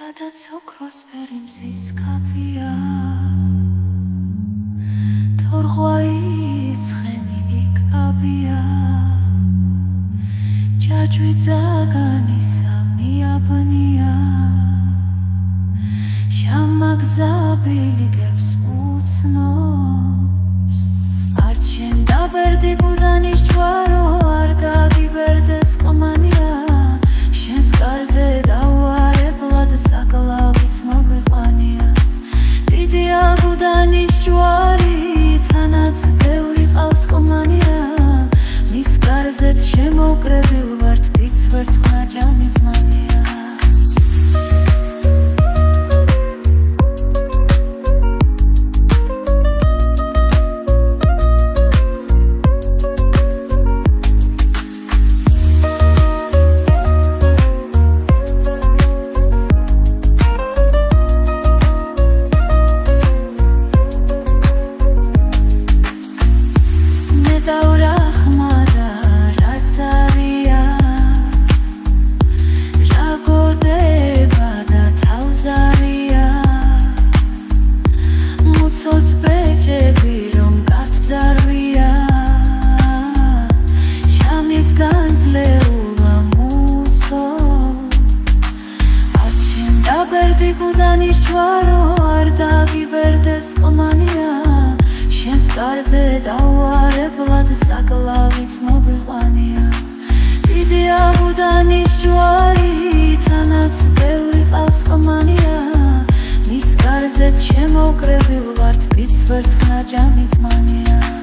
სადაც ოქროს ფერი მზის კაფია თორღვაის ხენი კაბია ჯაჭვი ძაგანისა მიაბნია შამაგზაბილი გებს უცნობს არ ჩემ დაბერდი გუდანის ჯვარო არ გაგიბერდეს ყმანია შენს კარზე დავარებლად საკლავიც მოგვიყვანია დიდია გუდანის ჯვარი თანაც ბევრი ყავს ყმანია მის კარზეც შემოუკრებილ ვართ ვიც ვერცხლ ჯამი ძმანია გუდანის ჯვარო არ დაგიბერდეს ყმანია შენს კარზე დავარებლად საკლავიც მოგვიყვანია დიდია გუდანის ჯვარი თანაც ბევრი ყავს ყმანია მის კარზეც შემოუკრებილ ვართ ვიც ვერცხლ ჯამი ძმანია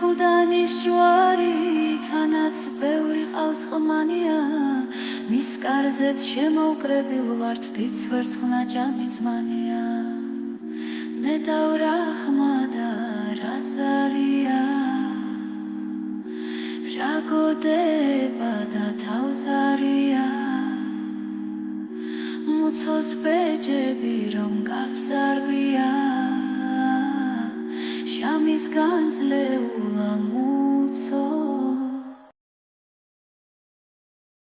გუდანის ჯვარი თანაც ბევრი ყავს ყმანია მის კარზეც შემოუკრებილ ვართ ვიც ვერცხლ ჯამი ძმანია ნედავრა ხმა და რა ზარია რა გოდება და თავზარია მუცოს ბეჯები რომ გავზარვია შამის განძლეულა მუცო